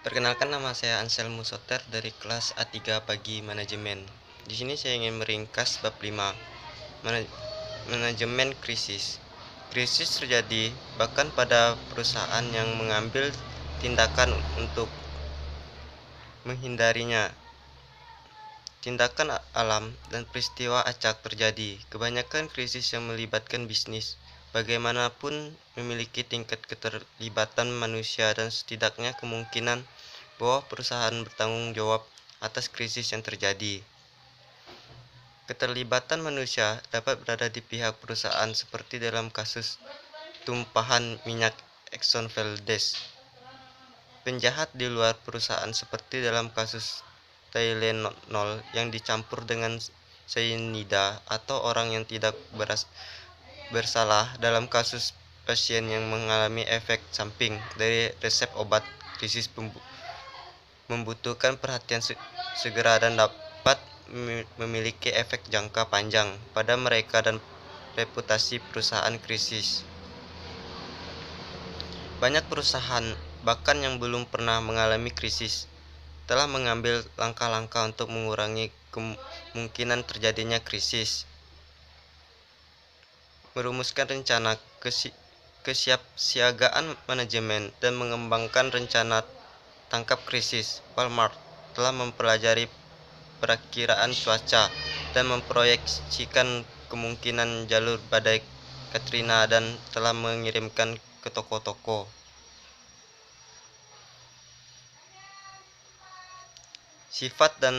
Perkenalkan, nama saya Anselmus Soter dari kelas A3 Pagi Manajemen. Di sini saya ingin meringkas bab 5, manajemen krisis. Krisis terjadi bahkan pada perusahaan yang mengambil tindakan untuk menghindarinya. Tindakan alam dan peristiwa acak terjadi. Kebanyakan krisis yang melibatkan bisnis, bagaimanapun, memiliki tingkat keterlibatan manusia dan setidaknya kemungkinan bahwa perusahaan bertanggung jawab atas krisis yang terjadi. Keterlibatan manusia dapat berada di pihak perusahaan seperti dalam kasus tumpahan minyak Exxon Valdez. Penjahat di luar perusahaan seperti dalam kasus Tylenol yang dicampur dengan cyanida, atau orang yang tidak bersalah dalam kasus pasien yang mengalami efek samping dari resep obat krisis membutuhkan perhatian segera dan dapat memiliki efek jangka panjang pada mereka dan reputasi perusahaan krisis. Banyak perusahaan, bahkan yang belum pernah mengalami krisis, telah mengambil langkah-langkah untuk mengurangi kemungkinan terjadinya krisis. Merumuskan rencana kesiapsiagaan manajemen dan mengembangkan rencana tangkap krisis. Walmart telah mempelajari perakiraan cuaca dan memproyeksikan kemungkinan jalur badai Katrina dan telah mengirimkan ke toko-toko. Sifat dan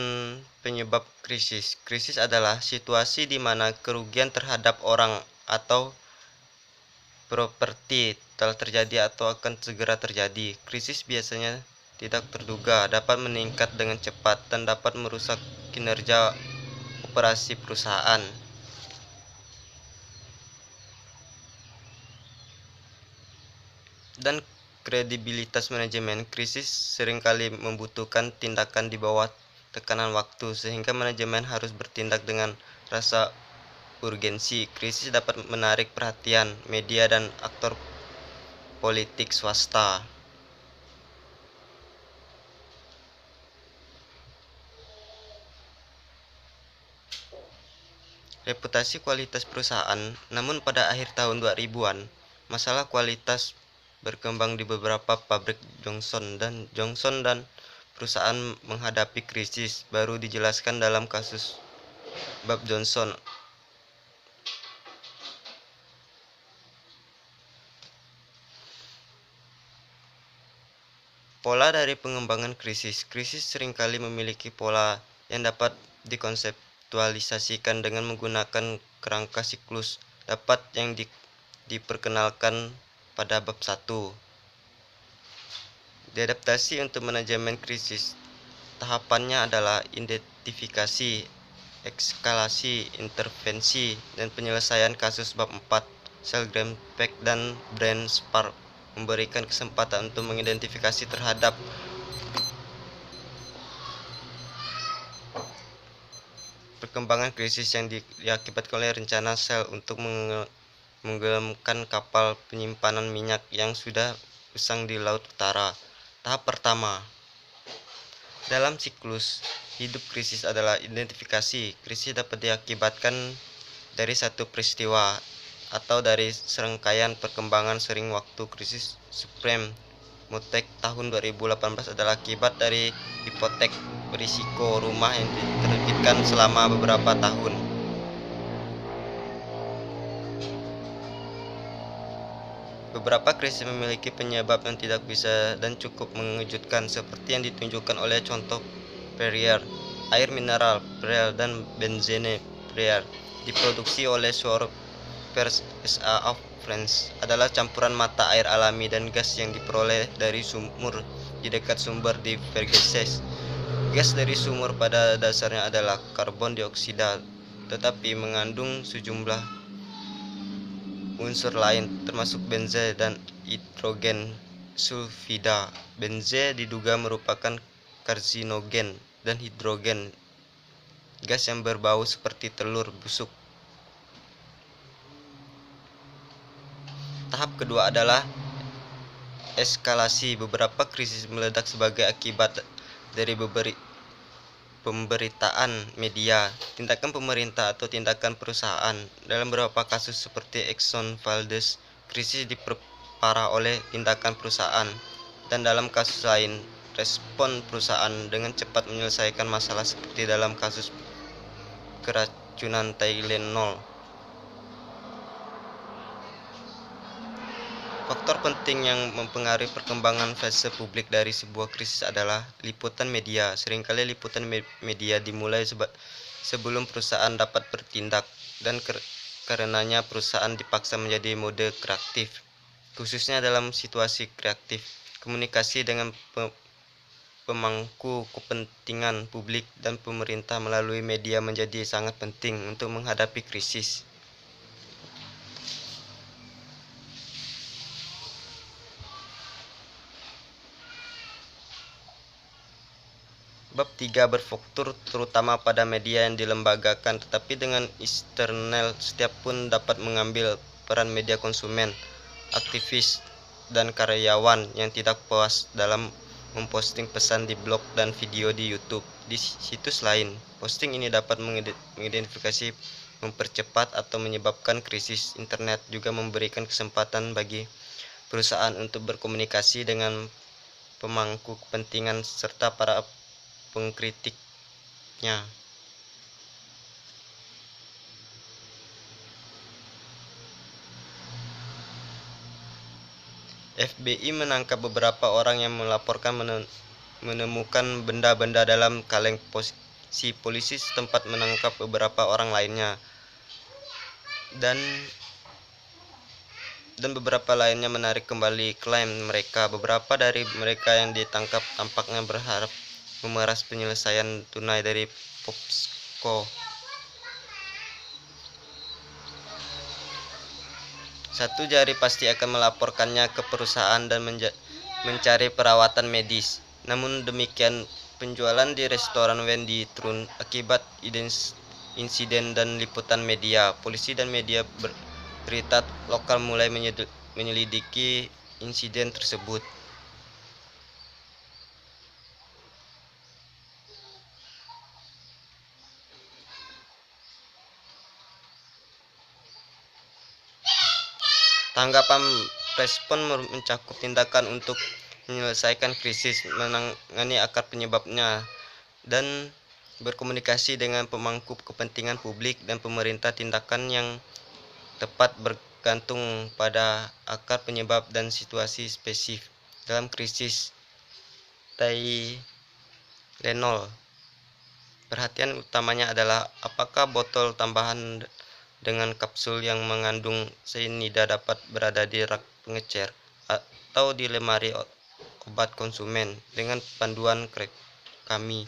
penyebab krisis. Krisis adalah situasi di mana kerugian terhadap orang atau properti telah terjadi atau akan segera terjadi. Krisis biasanya tidak terduga, dapat meningkat dengan cepat, dan dapat merusak kinerja operasi perusahaan. Dan kredibilitas manajemen krisis seringkali membutuhkan tindakan di bawah tekanan waktu, sehingga manajemen harus bertindak dengan rasa urgensi. Krisis dapat menarik perhatian media dan aktor politik swasta. Reputasi kualitas perusahaan. Namun pada akhir tahun 2000-an, masalah kualitas berkembang di beberapa pabrik Johnson dan perusahaan menghadapi krisis baru dijelaskan dalam kasus bab Johnson. Pola dari pengembangan krisis. Krisis seringkali memiliki pola yang dapat dikonseptualisasikan dengan menggunakan kerangka siklus yang diperkenalkan pada bab 1. Diadaptasi untuk manajemen krisis. Tahapannya adalah identifikasi, eskalasi, intervensi, dan penyelesaian kasus. Bab 4. Selgram, Peck, dan Brand Spark memberikan kesempatan untuk mengidentifikasi terhadap perkembangan krisis yang diakibatkan oleh rencana sel untuk menggelamkan kapal penyimpanan minyak yang sudah usang di Laut Utara. Tahap pertama dalam siklus hidup krisis adalah identifikasi. Krisis dapat diakibatkan dari satu peristiwa atau dari serangkaian perkembangan sering waktu. Krisis subprime mortgage tahun 2018 adalah akibat dari hipotek berisiko rumah yang diterbitkan selama beberapa tahun. Beberapa krisis memiliki penyebab yang tidak bisa dan cukup mengejutkan, seperti yang ditunjukkan oleh contoh Perrier. Air mineral Perrier dan benzene Perrier diproduksi oleh Schwarzkopf SA of France adalah campuran mata air alami dan gas yang diperoleh dari sumur di dekat sumber di Vergennes. Gas dari sumur pada dasarnya adalah karbon dioksida, tetapi mengandung sejumlah unsur lain termasuk benzene dan hidrogen sulfida. Benzene diduga merupakan karsinogen dan hidrogen gas yang berbau seperti telur busuk. Tahap kedua adalah eskalasi. Beberapa krisis meledak sebagai akibat dari pemberitaan media, tindakan pemerintah atau tindakan perusahaan. Dalam beberapa kasus seperti Exxon Valdez, krisis diperparah oleh tindakan perusahaan, dan dalam kasus lain, respon perusahaan dengan cepat menyelesaikan masalah seperti dalam kasus keracunan Tylenol. Faktor penting yang mempengaruhi perkembangan fase publik dari sebuah krisis adalah liputan media. Seringkali liputan media dimulai sebelum perusahaan dapat bertindak, dan karenanya perusahaan dipaksa menjadi mode kreatif. Khususnya dalam situasi kreatif, komunikasi dengan pemangku kepentingan publik dan pemerintah melalui media menjadi sangat penting untuk menghadapi krisis. Bab 3 berfokus terutama pada media yang dilembagakan, tetapi dengan eksternal. Setiap pun dapat mengambil peran media konsumen, aktivis, dan karyawan yang tidak puas dalam memposting pesan di blog dan video di YouTube. Di situs lain, posting ini dapat mengidentifikasi, mempercepat, atau menyebabkan krisis. Internet juga memberikan kesempatan bagi perusahaan untuk berkomunikasi dengan pemangku kepentingan serta para pengkritiknya. FBI menangkap beberapa orang yang melaporkan menemukan benda-benda dalam kaleng. Polisi setempat menangkap beberapa orang lainnya, dan beberapa lainnya menarik kembali klaim mereka. Beberapa dari mereka yang ditangkap tampaknya berharap memeras penyelesaian tunai dari POSCO. Satu jari pasti akan melaporkannya ke perusahaan dan mencari perawatan medis. Namun demikian, penjualan di restoran Wendy turun akibat insiden dan liputan media. Polisi dan media berita lokal mulai menyelidiki insiden tersebut. Tanggapan respon mencakup tindakan untuk menyelesaikan krisis, menangani akar penyebabnya, dan berkomunikasi dengan pemangku kepentingan publik dan pemerintah. Tindakan yang tepat bergantung pada akar penyebab dan situasi spesifik. Dalam krisis Tylenol, perhatian utamanya adalah apakah botol tambahan dengan kapsul yang mengandung cyanida dapat berada di rak pengecer atau di lemari obat konsumen. Dengan panduan kami,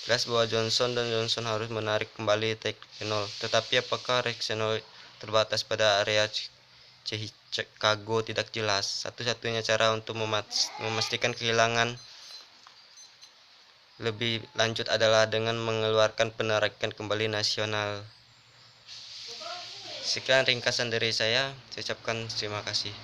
jelas bahwa Johnson & Johnson harus menarik kembali Tylenol, tetapi apakah Rexenol terbatas pada area Chicago tidak jelas. Satu-satunya cara untuk memastikan kehilangan lebih lanjut adalah dengan mengeluarkan penarikan kembali nasional. Sekian ringkasan dari saya ucapkan terima kasih.